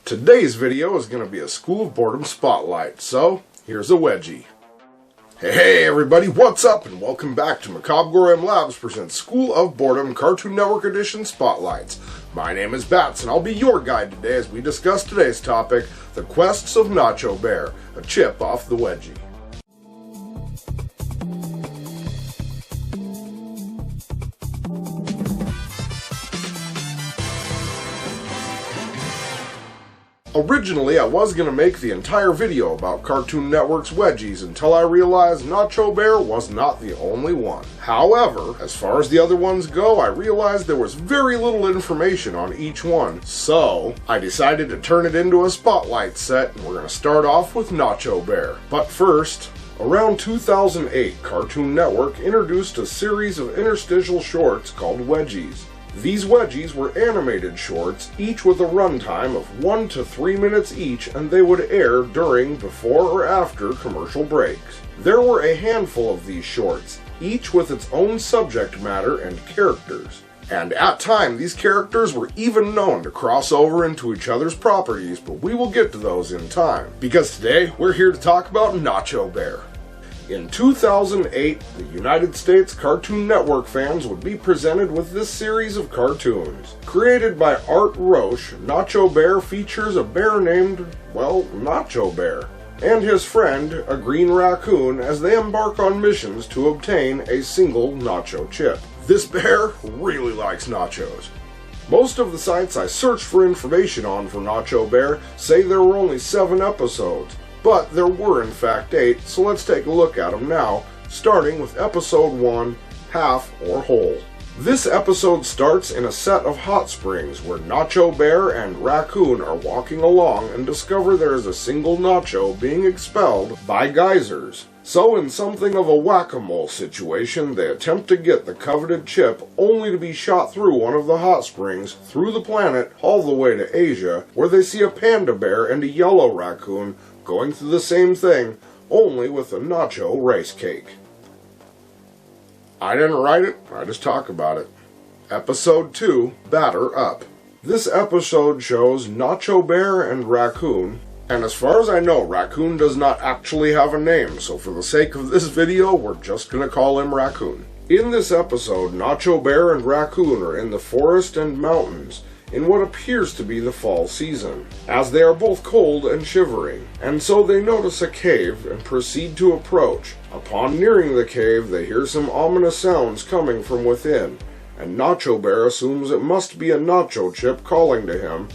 Today's video is going to be a School of Boredom spotlight, so here's a wedgie. Hey everybody, what's up and welcome back to Macabre'Gorium Labs presents School of Boredom Cartoon Network Edition Spotlights. My name is Bats and I'll be your guide today as we discuss today's topic, The Quests of Nacho Bear, a chip off the wedgie. Originally, I was going to make the entire video about Cartoon Network's Wedgies until I realized Nacho Bear was not the only one. However, as far as the other ones go, I realized there was very little information on each one, so I decided to turn it into a spotlight set, and we're going to start off with Nacho Bear. But first, around 2008, Cartoon Network introduced a series of interstitial shorts called Wedgies. These Wedgies were animated shorts, each with a runtime of 1 to 3 minutes each, and they would air during, before, or after commercial breaks. There were a handful of these shorts, each with its own subject matter and characters. And at times, these characters were even known to cross over into each other's properties, but we will get to those in time, because today we're here to talk about Nacho Bear. In 2008, the United States Cartoon Network fans would be presented with this series of cartoons. Created by Art Roche, Nacho Bear features a bear named, well, Nacho Bear, and his friend, a green raccoon, as they embark on missions to obtain a single nacho chip. This bear really likes nachos. Most of the sites I searched for information on for Nacho Bear say there were only 7 episodes. But there were in fact 8, so let's take a look at them now, starting with episode 1, Half or Whole. This episode starts in a set of hot springs where Nacho Bear and Raccoon are walking along and discover there is a single nacho being expelled by geysers. So in something of a whack-a-mole situation, they attempt to get the coveted chip only to be shot through one of the hot springs, through the planet, all the way to Asia, where they see a panda bear and a yellow raccoon going through the same thing, only with a nacho rice cake. I didn't write it, I just talk about it. Episode 2, Batter Up. This episode shows Nacho Bear and Raccoon, and as far as I know, Raccoon does not actually have a name, so for the sake of this video, we're just gonna call him Raccoon. In this episode, Nacho Bear and Raccoon are in the forest and mountains, in what appears to be the fall season, as they are both cold and shivering, and so they notice a cave and proceed to approach. Upon nearing the cave, they hear some ominous sounds coming from within, and Nacho Bear assumes it must be a nacho chip calling to him.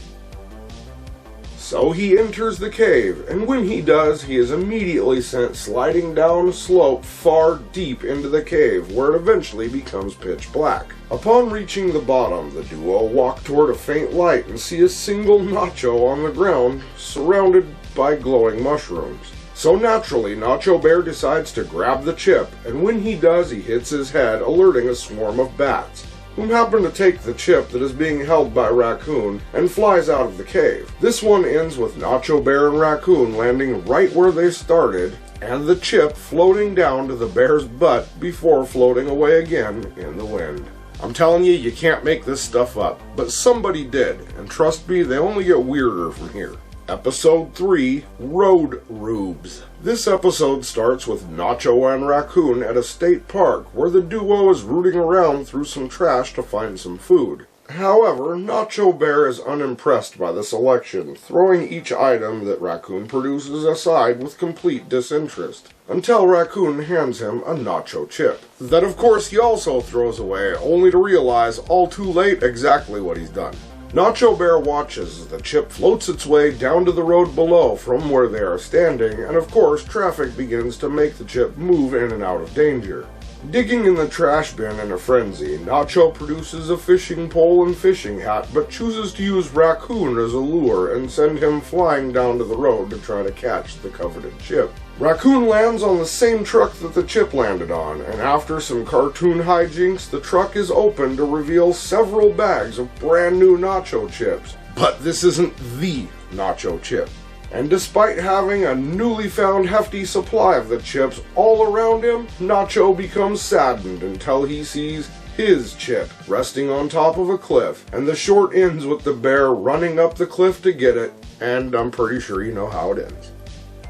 So he enters the cave, and when he does, he is immediately sent sliding down a slope far deep into the cave, where it eventually becomes pitch black. Upon reaching the bottom, the duo walk toward a faint light and see a single nacho on the ground, surrounded by glowing mushrooms. So naturally, Nacho Bear decides to grab the chip, and when he does, he hits his head, alerting a swarm of bats, whom happen to take the chip that is being held by Raccoon and flies out of the cave. This one ends with Nacho Bear and Raccoon landing right where they started, and the chip floating down to the bear's butt before floating away again in the wind. I'm telling you, you can't make this stuff up, but somebody did, and trust me, they only get weirder from here. Episode 3, Road Rubes. This episode starts with Nacho and Raccoon at a state park where the duo is rooting around through some trash to find some food. However, Nacho Bear is unimpressed by the selection, throwing each item that Raccoon produces aside with complete disinterest, until Raccoon hands him a nacho chip. That of course he also throws away, only to realize all too late exactly what he's done. Nacho Bear watches as the chip floats its way down to the road below from where they are standing, and of course traffic begins to make the chip move in and out of danger. Digging in the trash bin in a frenzy, Nacho produces a fishing pole and fishing hat, but chooses to use Raccoon as a lure and send him flying down to the road to try to catch the coveted chip. Raccoon lands on the same truck that the chip landed on, and after some cartoon hijinks, the truck is opened to reveal several bags of brand new nacho chips. But this isn't the nacho chip. And despite having a newly found hefty supply of the chips all around him, Nacho becomes saddened until he sees his chip resting on top of a cliff, and the short ends with the bear running up the cliff to get it, and I'm pretty sure you know how it ends.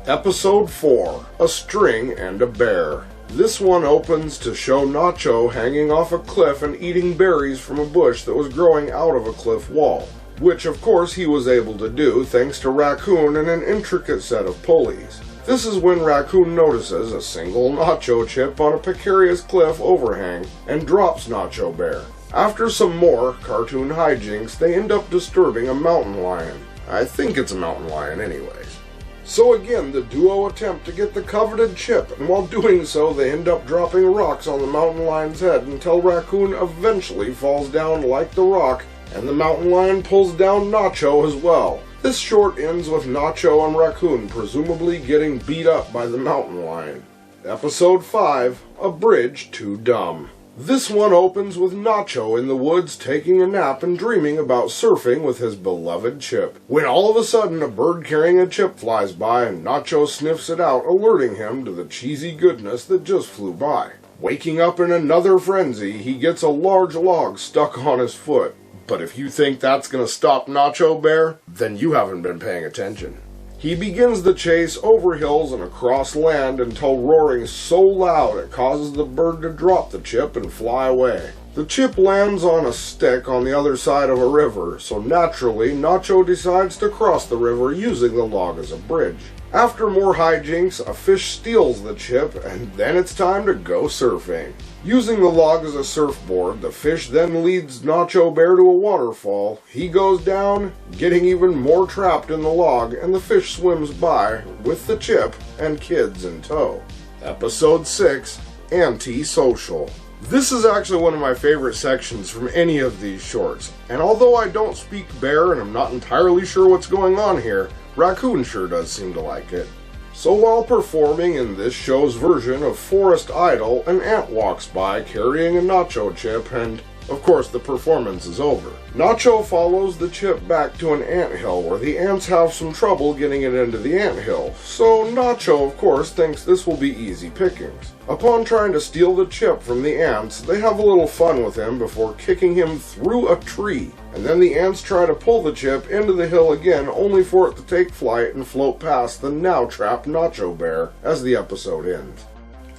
Episode 4, A String and a Bear. This one opens to show Nacho hanging off a cliff and eating berries from a bush that was growing out of a cliff wall, which of course he was able to do thanks to Raccoon and an intricate set of pulleys. This is when Raccoon notices a single Nacho chip on a precarious cliff overhang and drops Nacho Bear. After some more cartoon hijinks, they end up disturbing a mountain lion. I think it's a mountain lion anyways. So again, the duo attempt to get the coveted chip, and while doing so, they end up dropping rocks on the mountain lion's head until Raccoon eventually falls down like the rock, and the mountain lion pulls down Nacho as well. This short ends with Nacho and Raccoon presumably getting beat up by the mountain lion. Episode 5, A Bridge Too Dumb. This one opens with Nacho in the woods taking a nap and dreaming about surfing with his beloved chip, when all of a sudden a bird carrying a chip flies by and Nacho sniffs it out, alerting him to the cheesy goodness that just flew by. Waking up in another frenzy, he gets a large log stuck on his foot. But if you think that's gonna stop Nacho Bear, then you haven't been paying attention. He begins the chase over hills and across land until roaring so loud it causes the bird to drop the chip and fly away. The chip lands on a stick on the other side of a river, so naturally Nacho decides to cross the river using the log as a bridge. After more hijinks, a fish steals the chip, and then it's time to go surfing. Using the log as a surfboard, the fish then leads Nacho Bear to a waterfall. He goes down, getting even more trapped in the log, and the fish swims by, with the chip and kids in tow. Episode 6, Anti-Social. This is actually one of my favorite sections from any of these shorts, and although I don't speak bear and I'm not entirely sure what's going on here, Raccoon sure does seem to like it. So while performing in this show's version of Forest Idol, an ant walks by carrying a Nacho chip, and of course the performance is over. Nacho follows the chip back to an anthill where the ants have some trouble getting it into the anthill, so Nacho of course thinks this will be easy pickings. Upon trying to steal the chip from the ants, they have a little fun with him before kicking him through a tree, and then the ants try to pull the chip into the hill again, only for it to take flight and float past the now trapped Nacho Bear as the episode ends.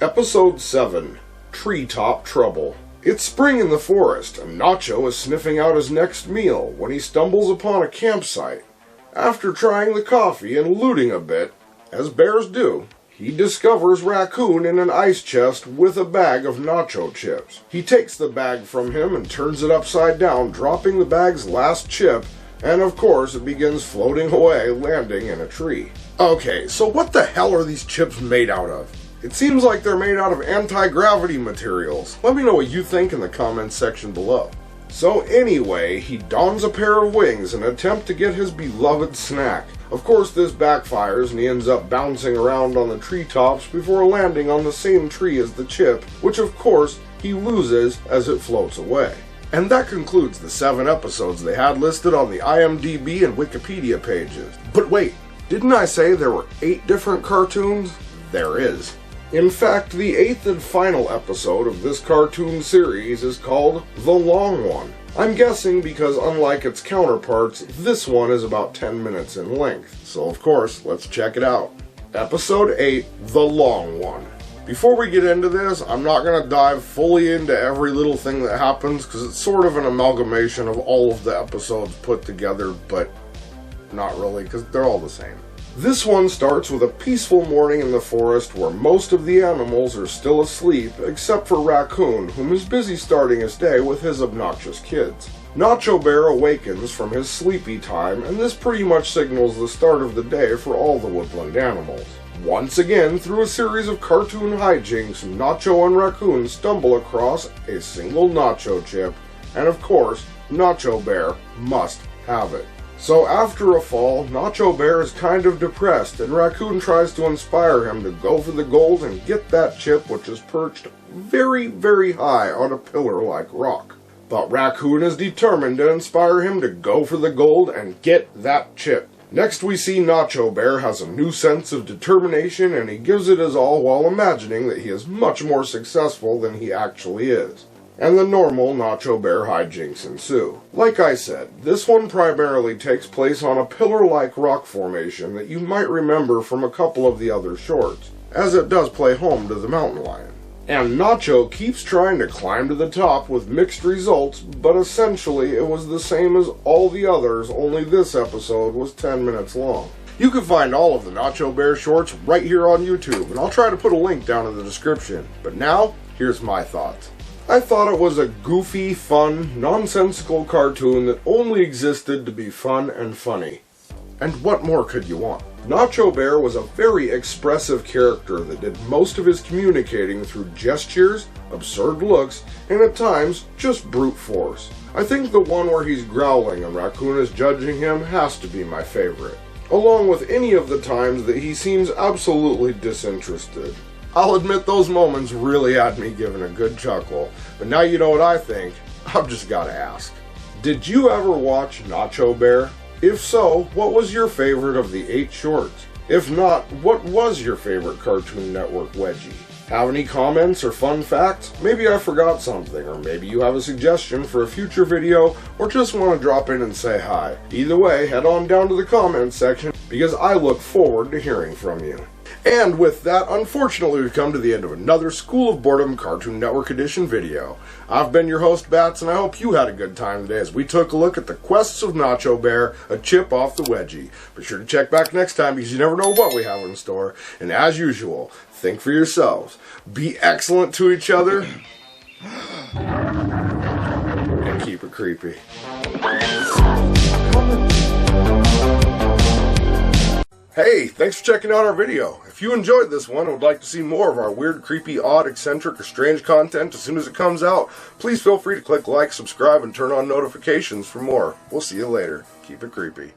Episode 7, Treetop Trouble. It's spring in the forest, and Nacho is sniffing out his next meal when he stumbles upon a campsite. After trying the coffee and looting a bit, as bears do, he discovers Raccoon in an ice chest with a bag of Nacho chips. He takes the bag from him and turns it upside down, dropping the bag's last chip, and of course it begins floating away, landing in a tree. Okay, so what the hell are these chips made out of? It seems like they're made out of anti-gravity materials. Let me know what you think in the comments section below. So anyway, he dons a pair of wings in an attempt to get his beloved snack. Of course this backfires and he ends up bouncing around on the treetops before landing on the same tree as the chip, which of course he loses as it floats away. And that concludes the 7 episodes they had listed on the IMDb and Wikipedia pages. But wait, didn't I say there were 8 different cartoons? There is. In fact, the 8th and final episode of this cartoon series is called The Long One. I'm guessing because unlike its counterparts, this one is about 10 minutes in length. So of course, let's check it out. Episode 8, The Long One. Before we get into this, I'm not going to dive fully into every little thing that happens because it's sort of an amalgamation of all of the episodes put together, but not really because they're all the same. This one starts with a peaceful morning in the forest where most of the animals are still asleep except for Raccoon, whom is busy starting his day with his obnoxious kids. Nacho Bear awakens from his sleepy time, and this pretty much signals the start of the day for all the woodland animals. Once again, through a series of cartoon hijinks, Nacho and Raccoon stumble across a single Nacho chip, and of course, Nacho Bear must have it. So after a fall, Nacho Bear is kind of depressed, and Raccoon tries to inspire him to go for the gold and get that chip, which is perched very, very high on a pillar-like rock. But Raccoon is determined to inspire him to go for the gold and get that chip. Next we see Nacho Bear has a new sense of determination, and he gives it his all while imagining that he is much more successful than he actually is. and the normal Nacho Bear hijinks ensue. Like I said, this one primarily takes place on a pillar-like rock formation that you might remember from a couple of the other shorts, as it does play home to the mountain lion. And Nacho keeps trying to climb to the top with mixed results, but essentially it was the same as all the others, only this episode was 10 minutes long. You can find all of the Nacho Bear shorts right here on YouTube, and I'll try to put a link down in the description. But now, here's my thoughts. I thought it was a goofy, fun, nonsensical cartoon that only existed to be fun and funny. And what more could you want? Nacho Bear was a very expressive character that did most of his communicating through gestures, absurd looks, and at times, just brute force. I think the one where he's growling and Raccoon is judging him has to be my favorite, along with any of the times that he seems absolutely disinterested. I'll admit those moments really had me giving a good chuckle, but now you know what I think, I've just gotta ask. Did you ever watch Nacho Bear? If so, what was your favorite of the 8 shorts? If not, what was your favorite Cartoon Network Wedgie? Have any comments or fun facts? Maybe I forgot something, or maybe you have a suggestion for a future video, or just want to drop in and say hi. Either way, head on down to the comments section, because I look forward to hearing from you. And with that, unfortunately, we've come to the end of another School of Boredom Cartoon Network Edition video. I've been your host, Bats, and I hope you had a good time today as we took a look at the quests of Nacho Bear, a chip off the Wedgie. Be sure to check back next time because you never know what we have in store. And as usual, think for yourselves, be excellent to each other, and keep it creepy. Hey, thanks for checking out our video. If you enjoyed this one and would like to see more of our weird, creepy, odd, eccentric, or strange content as soon as it comes out, please feel free to click like, subscribe, and turn on notifications for more. We'll see you later. Keep it creepy.